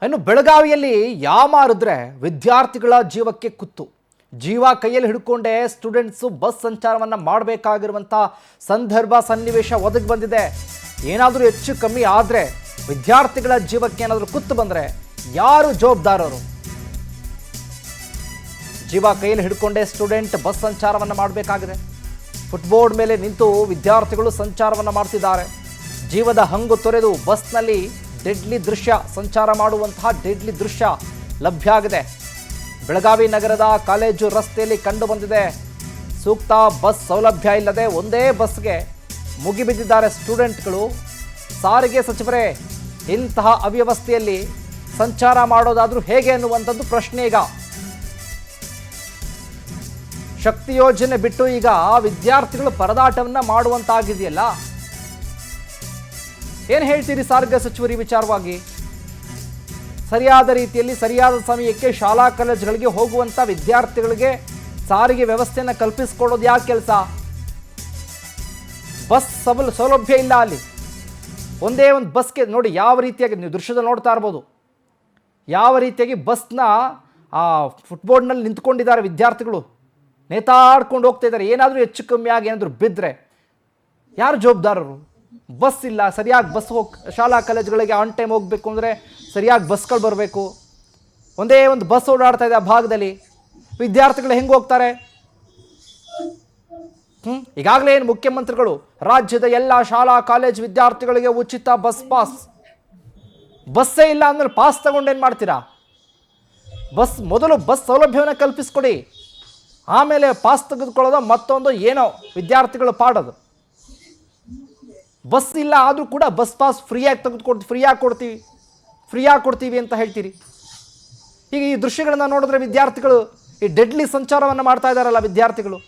ಇನ್ನು ಬೆಳಗಾವಿಯಲ್ಲಿ ಯಾಮಾರಿದ್ರೆ ವಿದ್ಯಾರ್ಥಿಗಳ ಜೀವಕ್ಕೆ ಕುತ್ತು. ಜೀವ ಕೈಯಲ್ಲಿ ಹಿಡ್ಕೊಂಡೇ ಸ್ಟೂಡೆಂಟ್ಸು ಬಸ್ ಸಂಚಾರವನ್ನು ಮಾಡಬೇಕಾಗಿರುವಂಥ ಸಂದರ್ಭ ಸನ್ನಿವೇಶ ಒದಗಿ ಬಂದಿದೆ. ಏನಾದರೂ ಹೆಚ್ಚು ಕಮ್ಮಿ ಆದರೆ ವಿದ್ಯಾರ್ಥಿಗಳ ಜೀವಕ್ಕೆ ಏನಾದರೂ ಕುತ್ತು ಬಂದರೆ ಯಾರು ಜವಾಬ್ದಾರರು? ಜೀವ ಕೈಯಲ್ಲಿ ಹಿಡ್ಕೊಂಡೇ ಸ್ಟೂಡೆಂಟ್ ಬಸ್ ಸಂಚಾರವನ್ನು ಮಾಡಬೇಕಾಗಿದೆ. ಫುಟ್ಬೋರ್ಡ್ ಮೇಲೆ ನಿಂತು ವಿದ್ಯಾರ್ಥಿಗಳು ಸಂಚಾರವನ್ನು ಮಾಡ್ತಿದ್ದಾರೆ. ಜೀವದ ಹಂಗು ತೊರೆದು ಬಸ್ನಲ್ಲಿ ಡೆಡ್ಲಿ ದೃಶ್ಯ ಸಂಚಾರ ಮಾಡುವಂತಹ ಡೆಡ್ಲಿ ದೃಶ್ಯ ಲಭ್ಯ ಆಗಿದೆ. ಬೆಳಗಾವಿ ನಗರದ ಕಾಲೇಜು ರಸ್ತೆಯಲ್ಲಿ ಕಂಡು ಬಂದಿದೆ. ಸೂಕ್ತ ಬಸ್ ಸೌಲಭ್ಯ ಇಲ್ಲದೆ ಒಂದೇ ಬಸ್ಗೆ ಮುಗಿಬಿದ್ದಿದ್ದಾರೆ ಸ್ಟೂಡೆಂಟ್ಗಳು. ಸಾರಿಗೆ ಸಚಿವರೇ, ಇಂತಹ ಅವ್ಯವಸ್ಥೆಯಲ್ಲಿ ಸಂಚಾರ ಮಾಡೋದಾದ್ರೂ ಹೇಗೆ ಅನ್ನುವಂಥದ್ದು ಪ್ರಶ್ನೆ. ಈಗ ಶಕ್ತಿ ಯೋಜನೆ ಬಿಟ್ಟು ಈಗ ವಿದ್ಯಾರ್ಥಿಗಳು ಪರದಾಟವನ್ನ ಮಾಡುವಂತಾಗಿದೆಯಲ್ಲ, ಏನು ಹೇಳ್ತೀರಿ ಸಾರಿಗೆ ಸಚಿವರು ಈ ವಿಚಾರವಾಗಿ? ಸರಿಯಾದ ರೀತಿಯಲ್ಲಿ ಸರಿಯಾದ ಸಮಯಕ್ಕೆ ಶಾಲಾ ಕಾಲೇಜುಗಳಿಗೆ ಹೋಗುವಂಥ ವಿದ್ಯಾರ್ಥಿಗಳಿಗೆ ಸಾರಿಗೆ ವ್ಯವಸ್ಥೆಯನ್ನು ಕಲ್ಪಿಸಿಕೊಡೋದು ಯಾಕೆ ಕೆಲಸ? ಬಸ್ ಸೌಲಭ್ಯ ಇಲ್ಲ ಅಲ್ಲಿ. ಒಂದೇ ಒಂದು ಬಸ್ಗೆ ನೋಡಿ ಯಾವ ರೀತಿಯಾಗಿ ನೀವು ದೃಶ್ಯದಲ್ಲಿ ನೋಡ್ತಾ ಇರ್ಬೋದು, ಯಾವ ರೀತಿಯಾಗಿ ಬಸ್ನ ಫುಟ್ಬೋರ್ಡ್ನಲ್ಲಿ ನಿಂತ್ಕೊಂಡಿದ್ದಾರೆ ವಿದ್ಯಾರ್ಥಿಗಳು, ನೇತಾಡ್ಕೊಂಡು ಹೋಗ್ತಾ ಇದ್ದಾರೆ. ಏನಾದರೂ ಹೆಚ್ಚು ಕಮ್ಮಿ ಆಗಿ ಏನಾದರೂ ಬಿದ್ದರೆ ಯಾರು ಜವಾಬ್ದಾರರು? ಬಸ್ ಇಲ್ಲ, ಸರಿಯಾಗಿ ಬಸ್ ಶಾಲಾ ಕಾಲೇಜುಗಳಿಗೆ ಆನ್ ಟೈಮ್ ಹೋಗಬೇಕು ಅಂದರೆ ಸರಿಯಾಗಿ ಬಸ್ಗಳು ಬರಬೇಕು. ಒಂದೇ ಒಂದು ಬಸ್ ಓಡಾಡ್ತಾ ಇದೆ ಆ ಭಾಗದಲ್ಲಿ, ವಿದ್ಯಾರ್ಥಿಗಳು ಹೆಂಗೆ ಹೋಗ್ತಾರೆ? ಈಗಾಗಲೇ ಏನು ಮುಖ್ಯಮಂತ್ರಿಗಳು ರಾಜ್ಯದ ಎಲ್ಲ ಶಾಲಾ ಕಾಲೇಜ್ ವಿದ್ಯಾರ್ಥಿಗಳಿಗೆ ಉಚಿತ ಬಸ್ ಪಾಸ್, ಬಸ್ಸೇ ಇಲ್ಲ ಅಂದಮೇಲೆ ಪಾಸ್ ತಗೊಂಡೇನು ಮಾಡ್ತೀರಾ? ಮೊದಲು ಬಸ್ ಸೌಲಭ್ಯವನ್ನು ಕಲ್ಪಿಸ್ಕೊಡಿ, ಆಮೇಲೆ ಪಾಸ್ ತೆಗೆದುಕೊಳ್ಳೋದು ಮತ್ತೊಂದು ಏನೋ ವಿದ್ಯಾರ್ಥಿಗಳು ಪಾಡೋದು. ಬಸ್ ಇಲ್ಲ ಆದರೂ ಕೂಡ ಬಸ್ ಪಾಸ್ ಫ್ರೀಯಾಗಿ ಕೊಡ್ತೀವಿ ಅಂತ ಹೇಳ್ತೀರಿ. ಈಗ ಈ ದೃಶ್ಯಗಳನ್ನು ನೋಡಿದ್ರೆ ವಿದ್ಯಾರ್ಥಿಗಳು ಈ ಡೆಡ್ಲಿ ಸಂಚಾರವನ್ನು ಮಾಡ್ತಾ ಇದ್ದಾರಲ್ಲ ವಿದ್ಯಾರ್ಥಿಗಳು.